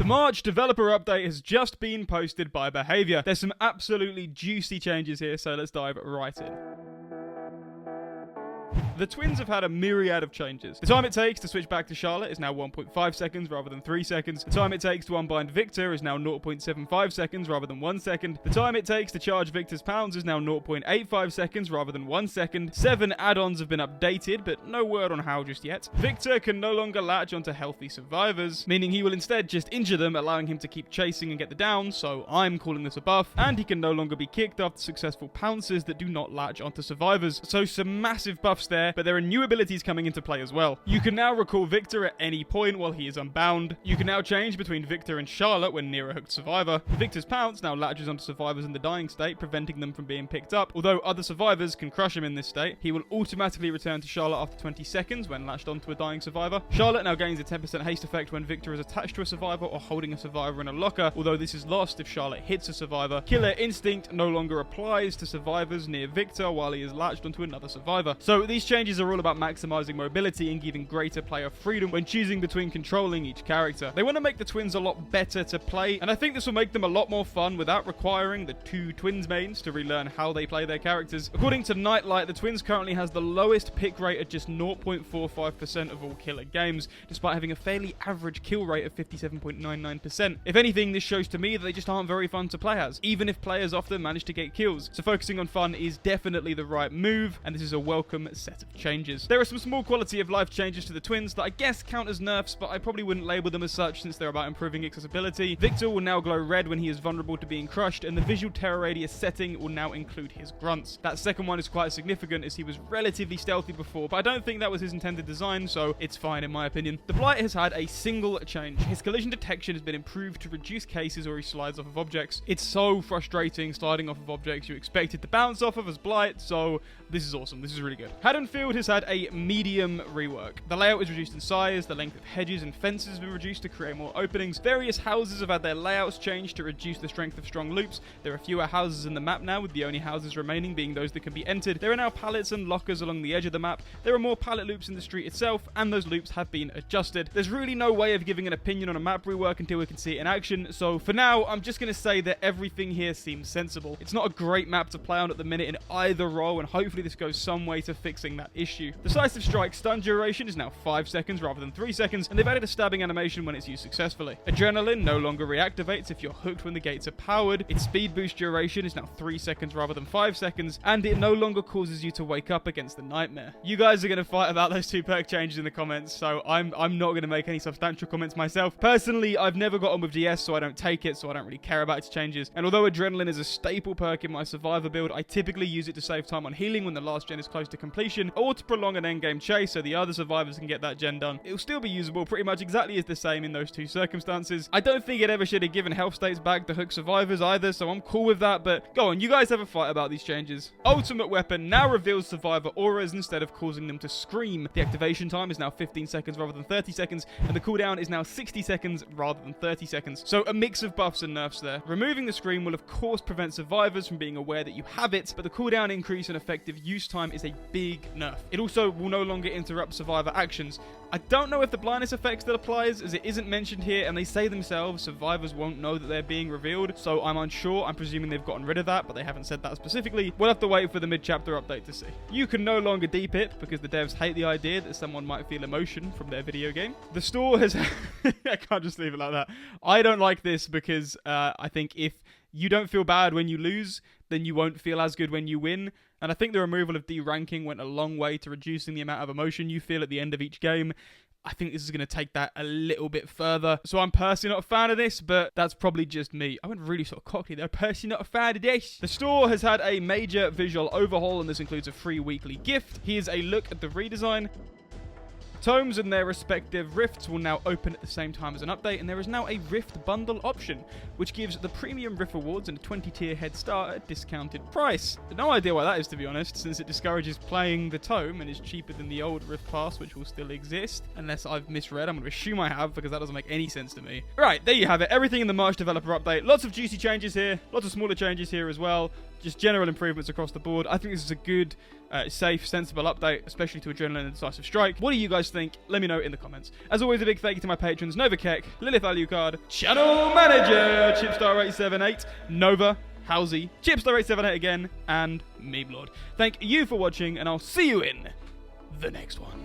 The March developer update has just been posted by Behavior. There's some absolutely juicy changes here, so let's dive right in. The twins have had a myriad of changes. The time it takes to switch back to Charlotte is now 1.5 seconds rather than 3 seconds. The time it takes to unbind Victor is now 0.75 seconds rather than 1 second. The time it takes to charge Victor's pounds is now 0.85 seconds rather than 1 second. 7 add-ons have been updated, but no word on how just yet. Victor can no longer latch onto healthy survivors, meaning he will instead just injure them, allowing him to keep chasing and get the down, so I'm calling this a buff. And he can no longer be kicked after successful pounces that do not latch onto survivors. So some massive buffs there, but there are new abilities coming into play as well. You can now recall Victor at any point while he is unbound. You can now change between Victor and Charlotte when near a hooked survivor. Victor's pounce now latches onto survivors in the dying state, preventing them from being picked up. Although other survivors can crush him in this state, he will automatically return to Charlotte after 20 seconds when latched onto a dying survivor. Charlotte now gains a 10% haste effect when Victor is attached to a survivor or holding a survivor in a locker, although this is lost if Charlotte hits a survivor. Killer Instinct no longer applies to survivors near Victor while he is latched onto another survivor. So these changes are all about maximizing mobility and giving greater player freedom when choosing between controlling each character. They want to make the twins a lot better to play, and I think this will make them a lot more fun without requiring the two twins mains to relearn how they play their characters. According to Nightlight, the twins currently has the lowest pick rate at just 0.45% of all killer games, despite having a fairly average kill rate of 57.99%. If anything, this shows to me that they just aren't very fun to play as, even if players often manage to get kills. So focusing on fun is definitely the right move, and this is a welcome set of changes. There are some small quality of life changes to the twins that I guess count as nerfs, but I probably wouldn't label them as such since they're about improving accessibility. Victor will now glow red when he is vulnerable to being crushed, and the visual terror radius setting will now include his grunts. That second one is quite significant as he was relatively stealthy before, but I don't think that was his intended design, so it's fine in my opinion. The Blight has had a single change. His collision detection has been improved to reduce cases where he slides off of objects. It's so frustrating sliding off of objects you expected to bounce off of as Blight, so this is awesome. This is really good. Haddonfield has had a medium rework. The layout is reduced in size, the length of hedges and fences has been reduced to create more openings. Various houses have had their layouts changed to reduce the strength of strong loops. There are fewer houses in the map now, with the only houses remaining being those that can be entered. There are now pallets and lockers along the edge of the map. There are more pallet loops in the street itself, and those loops have been adjusted. There's really no way of giving an opinion on a map rework until we can see it in action, so for now, I'm just going to say that everything here seems sensible. It's not a great map to play on at the minute in either role, and hopefully this goes some way to fixing that issue. Decisive Strike stun duration is now 5 seconds rather than 3 seconds, and they've added a stabbing animation when it's used successfully. Adrenaline no longer reactivates if you're hooked when the gates are powered. Its speed boost duration is now 3 seconds rather than 5 seconds, and it no longer causes you to wake up against the nightmare. You guys are going to fight about those two perk changes in the comments, so I'm not going to make any substantial comments myself. Personally, I've never got on with DS, so I don't take it, so I don't really care about its changes. And although Adrenaline is a staple perk in my Survivor build, I typically use it to save time on healing when the last gen is close to completion, or to prolong an endgame chase so the other survivors can get that gen done. It'll still be usable pretty much exactly as the same in those two circumstances. I don't think it ever should have given health states back to hook survivors either, so I'm cool with that, but go on, you guys have a fight about these changes. Ultimate Weapon now reveals survivor auras instead of causing them to scream. The activation time is now 15 seconds rather than 30 seconds, and the cooldown is now 60 seconds rather than 30 seconds. So a mix of buffs and nerfs there. Removing the scream will of course prevent survivors from being aware that you have it, but the cooldown increase and effective use time is a big nerf. It also will no longer interrupt survivor actions. I don't know if the blindness effect still applies, as it isn't mentioned here, and they say themselves survivors won't know that they're being revealed, so I'm unsure. I'm presuming they've gotten rid of that, but they haven't said that specifically. We'll have to wait for the mid-chapter update to see. You can no longer deep it, because the devs hate the idea that someone might feel emotion from their video game. The store has... I can't just leave it like that. I don't like this because I think if you don't feel bad when you lose, then you won't feel as good when you win. And I think the removal of D-ranking went a long way to reducing the amount of emotion you feel at the end of each game. I think this is going to take that a little bit further. So I'm personally not a fan of this, but that's probably just me. I went really sort of cocky there. Personally not a fan of this. The store has had a major visual overhaul, and this includes a free weekly gift. Here's a look at the redesign. Tomes and their respective rifts will now open at the same time as an update, and there is now a rift bundle option, which gives the premium rift rewards and a 20-tier head start at a discounted price. No idea why that is, to be honest, since it discourages playing the tome and is cheaper than the old rift pass, which will still exist. Unless I've misread, I'm going to assume I have, because that doesn't make any sense to me. Right, there you have it. Everything in the March developer update. Lots of juicy changes here, lots of smaller changes here as well. just general improvements across the board. I think this is a good, safe, sensible update, especially to Adrenaline and Decisive Strike. What do you guys think? Let me know in the comments. As always, a big thank you to my patrons, Nova Keck, Lilith Alucard, Channel Manager, Chipstar878, Nova, Halsey, Chipstar878 again, and Memeblord. Thank you for watching, and I'll see you in the next one.